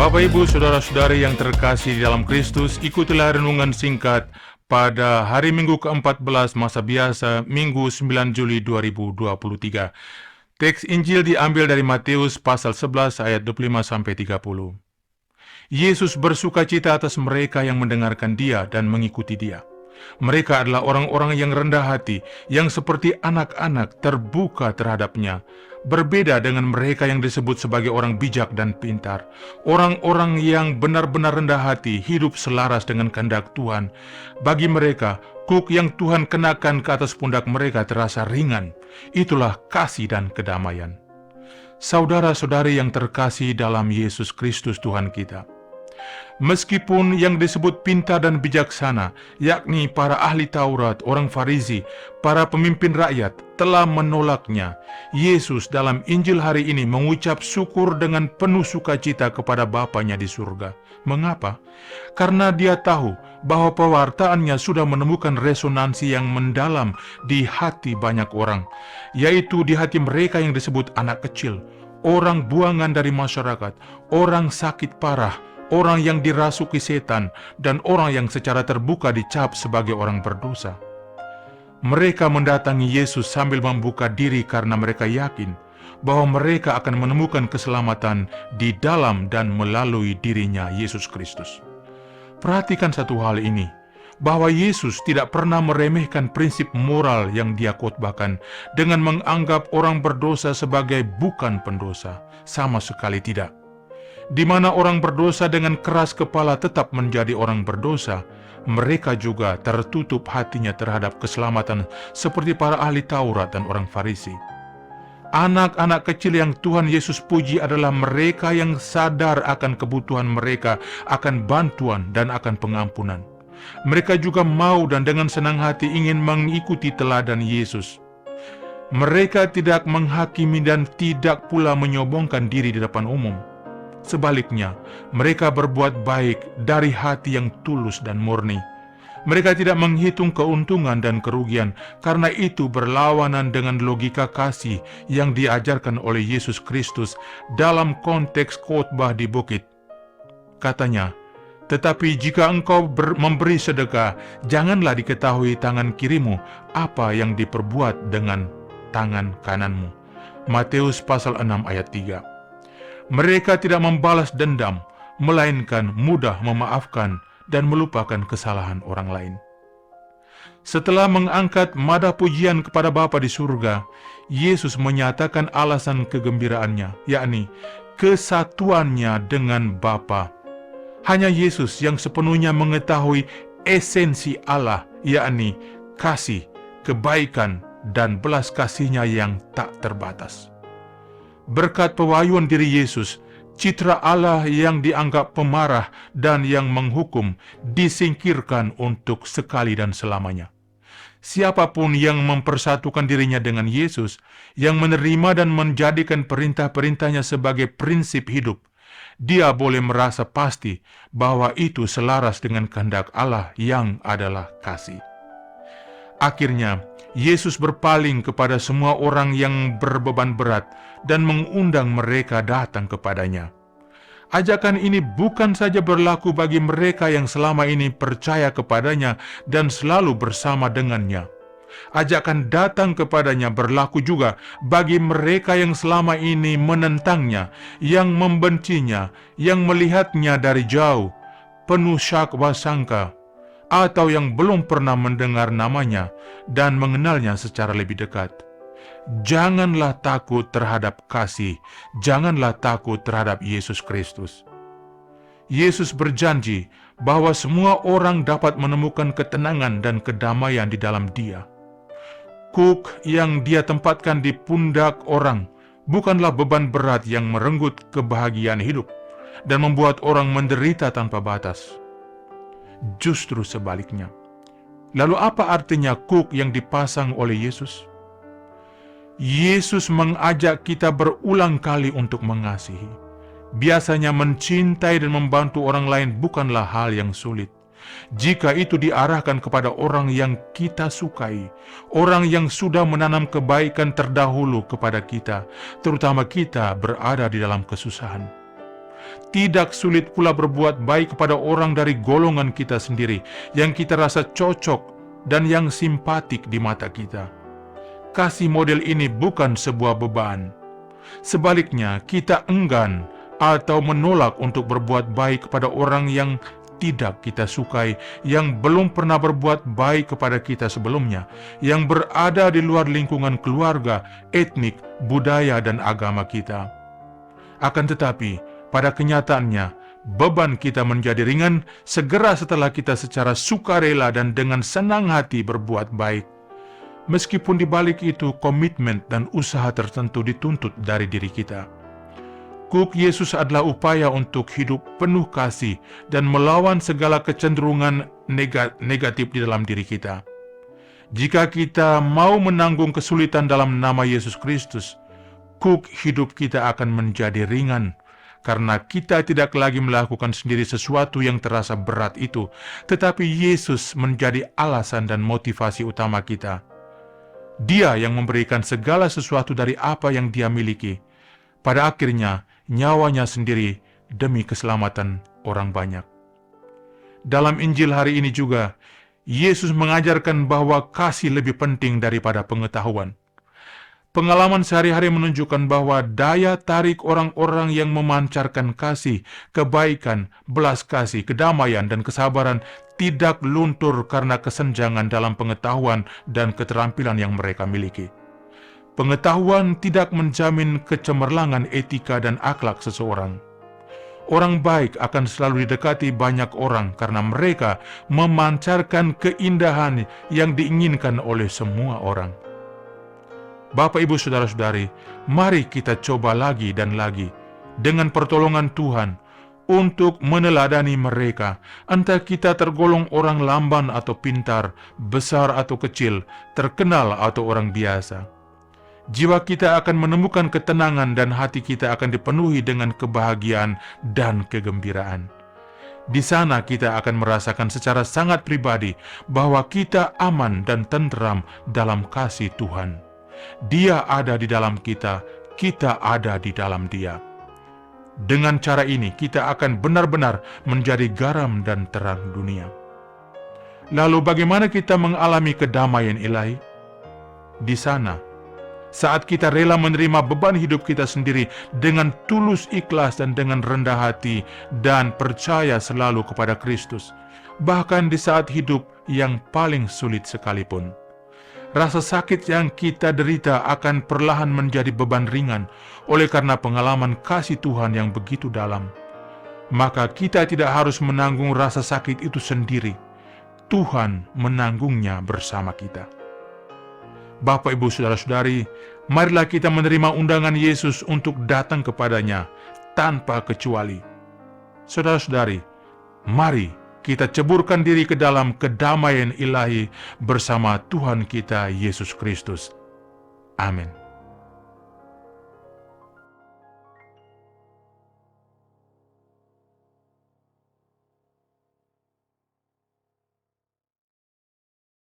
Bapak, Ibu, Saudara-saudari yang terkasih di dalam Kristus, ikutilah renungan singkat pada hari Minggu ke-14 masa biasa, Minggu 9 Juli 2023. Teks Injil diambil dari Matius pasal 11 ayat 25-30. Yesus bersukacita atas mereka yang mendengarkan Dia dan mengikuti Dia. Mereka adalah orang-orang yang rendah hati, yang seperti anak-anak terbuka terhadap-Nya. Berbeda dengan mereka yang disebut sebagai orang bijak dan pintar. Orang-orang yang benar-benar rendah hati hidup selaras dengan kehendak Tuhan. Bagi mereka, kuk yang Tuhan kenakan ke atas pundak mereka terasa ringan. Itulah kasih dan kedamaian. Saudara-saudari yang terkasih dalam Yesus Kristus Tuhan kita, meskipun yang disebut pintar dan bijaksana, yakni para ahli Taurat, orang Farisi, para pemimpin rakyat, telah menolaknya, Yesus dalam Injil hari ini mengucap syukur dengan penuh sukacita kepada Bapanya di surga. Mengapa? Karena Dia tahu bahwa pewartaannya sudah menemukan resonansi yang mendalam di hati banyak orang, yaitu di hati mereka yang disebut anak kecil, orang buangan dari masyarakat, orang sakit parah, orang yang dirasuki setan, dan orang yang secara terbuka dicap sebagai orang berdosa. Mereka mendatangi Yesus sambil membuka diri karena mereka yakin bahwa mereka akan menemukan keselamatan di dalam dan melalui dirinya Yesus Kristus. Perhatikan satu hal ini, bahwa Yesus tidak pernah meremehkan prinsip moral yang Dia khotbahkan dengan menganggap orang berdosa sebagai bukan pendosa. Sama sekali tidak. Di mana orang berdosa dengan keras kepala tetap menjadi orang berdosa, mereka juga tertutup hatinya terhadap keselamatan seperti para ahli Taurat dan orang Farisi. Anak-anak kecil yang Tuhan Yesus puji adalah mereka yang sadar akan kebutuhan mereka, akan bantuan dan akan pengampunan. Mereka juga mau dan dengan senang hati ingin mengikuti teladan Yesus. Mereka tidak menghakimi dan tidak pula menyombongkan diri di depan umum. Sebaliknya, mereka berbuat baik dari hati yang tulus dan murni. Mereka tidak menghitung keuntungan dan kerugian, karena itu berlawanan dengan logika kasih yang diajarkan oleh Yesus Kristus dalam konteks khotbah di bukit. Katanya, "Tetapi jika engkau memberi sedekah, janganlah diketahui tangan kirimu apa yang diperbuat dengan tangan kananmu." Matius pasal 6 ayat 3. Mereka tidak membalas dendam, melainkan mudah memaafkan dan melupakan kesalahan orang lain. Setelah mengangkat madah pujian kepada Bapa di surga, Yesus menyatakan alasan kegembiraannya, yakni kesatuannya dengan Bapa. Hanya Yesus yang sepenuhnya mengetahui esensi Allah, yakni kasih, kebaikan, dan belas kasih-Nya yang tak terbatas. Berkat pewahyuan diri Yesus, citra Allah yang dianggap pemarah dan yang menghukum disingkirkan untuk sekali dan selamanya. Siapapun yang mempersatukan dirinya dengan Yesus, yang menerima dan menjadikan perintah-perintahnya sebagai prinsip hidup, dia boleh merasa pasti bahwa itu selaras dengan kehendak Allah yang adalah kasih. Akhirnya, Yesus berpaling kepada semua orang yang berbeban berat dan mengundang mereka datang kepadanya. Ajakan ini bukan saja berlaku bagi mereka yang selama ini percaya kepadanya dan selalu bersama dengannya. Ajakan datang kepadanya berlaku juga bagi mereka yang selama ini menentangnya, yang membencinya, yang melihatnya dari jauh, penuh syak wasangka, atau yang belum pernah mendengar namanya dan mengenalnya secara lebih dekat. Janganlah takut terhadap kasih, janganlah takut terhadap Yesus Kristus. Yesus berjanji bahwa semua orang dapat menemukan ketenangan dan kedamaian di dalam Dia. Kuk yang Dia tempatkan di pundak orang bukanlah beban berat yang merenggut kebahagiaan hidup dan membuat orang menderita tanpa batas. Justru sebaliknya. Lalu apa artinya kuk yang dipasang oleh Yesus? Yesus mengajak kita berulang kali untuk mengasihi. Biasanya mencintai dan membantu orang lain bukanlah hal yang sulit. Jika itu diarahkan kepada orang yang kita sukai, orang yang sudah menanam kebaikan terdahulu kepada kita, terutama kita berada di dalam kesusahan. Tidak sulit pula berbuat baik kepada orang dari golongan kita sendiri, yang kita rasa cocok dan yang simpatik di mata kita. Kasih model ini bukan sebuah beban. Sebaliknya, kita enggan atau menolak untuk berbuat baik kepada orang yang tidak kita sukai, yang belum pernah berbuat baik kepada kita sebelumnya, yang berada di luar lingkungan keluarga, etnik, budaya, dan agama kita. Akan tetapi, pada kenyataannya, beban kita menjadi ringan segera setelah kita secara sukarela dan dengan senang hati berbuat baik. Meskipun di balik itu komitmen dan usaha tertentu dituntut dari diri kita. Kuk Yesus adalah upaya untuk hidup penuh kasih dan melawan segala kecenderungan negatif di dalam diri kita. Jika kita mau menanggung kesulitan dalam nama Yesus Kristus, kuk hidup kita akan menjadi ringan, karena kita tidak lagi melakukan sendiri sesuatu yang terasa berat itu, tetapi Yesus menjadi alasan dan motivasi utama kita. Dia yang memberikan segala sesuatu dari apa yang Dia miliki. Pada akhirnya, nyawanya sendiri demi keselamatan orang banyak. Dalam Injil hari ini juga, Yesus mengajarkan bahwa kasih lebih penting daripada pengetahuan. Pengalaman sehari-hari menunjukkan bahwa daya tarik orang-orang yang memancarkan kasih, kebaikan, belas kasih, kedamaian, dan kesabaran tidak luntur karena kesenjangan dalam pengetahuan dan keterampilan yang mereka miliki. Pengetahuan tidak menjamin kecemerlangan etika dan akhlak seseorang. Orang baik akan selalu didekati banyak orang karena mereka memancarkan keindahan yang diinginkan oleh semua orang. Bapak, Ibu, Saudara-saudari, mari kita coba lagi dan lagi dengan pertolongan Tuhan untuk meneladani mereka, entah kita tergolong orang lamban atau pintar, besar atau kecil, terkenal atau orang biasa. Jiwa kita akan menemukan ketenangan dan hati kita akan dipenuhi dengan kebahagiaan dan kegembiraan. Di sana kita akan merasakan secara sangat pribadi bahwa kita aman dan tentram dalam kasih Tuhan. Dia ada di dalam kita, kita ada di dalam Dia. Dengan cara ini kita akan benar-benar menjadi garam dan terang dunia. Lalu bagaimana kita mengalami kedamaian ilahi? Di sana, saat kita rela menerima beban hidup kita sendiri dengan tulus ikhlas dan dengan rendah hati dan percaya selalu kepada Kristus, bahkan di saat hidup yang paling sulit sekalipun. Rasa sakit yang kita derita akan perlahan menjadi beban ringan oleh karena pengalaman kasih Tuhan yang begitu dalam. Maka kita tidak harus menanggung rasa sakit itu sendiri. Tuhan menanggungnya bersama kita. Bapak, Ibu, Saudara-saudari, marilah kita menerima undangan Yesus untuk datang kepadanya tanpa kecuali. Saudara-saudari, mari kita ceburkan diri ke dalam kedamaian ilahi bersama Tuhan kita Yesus Kristus. Amin.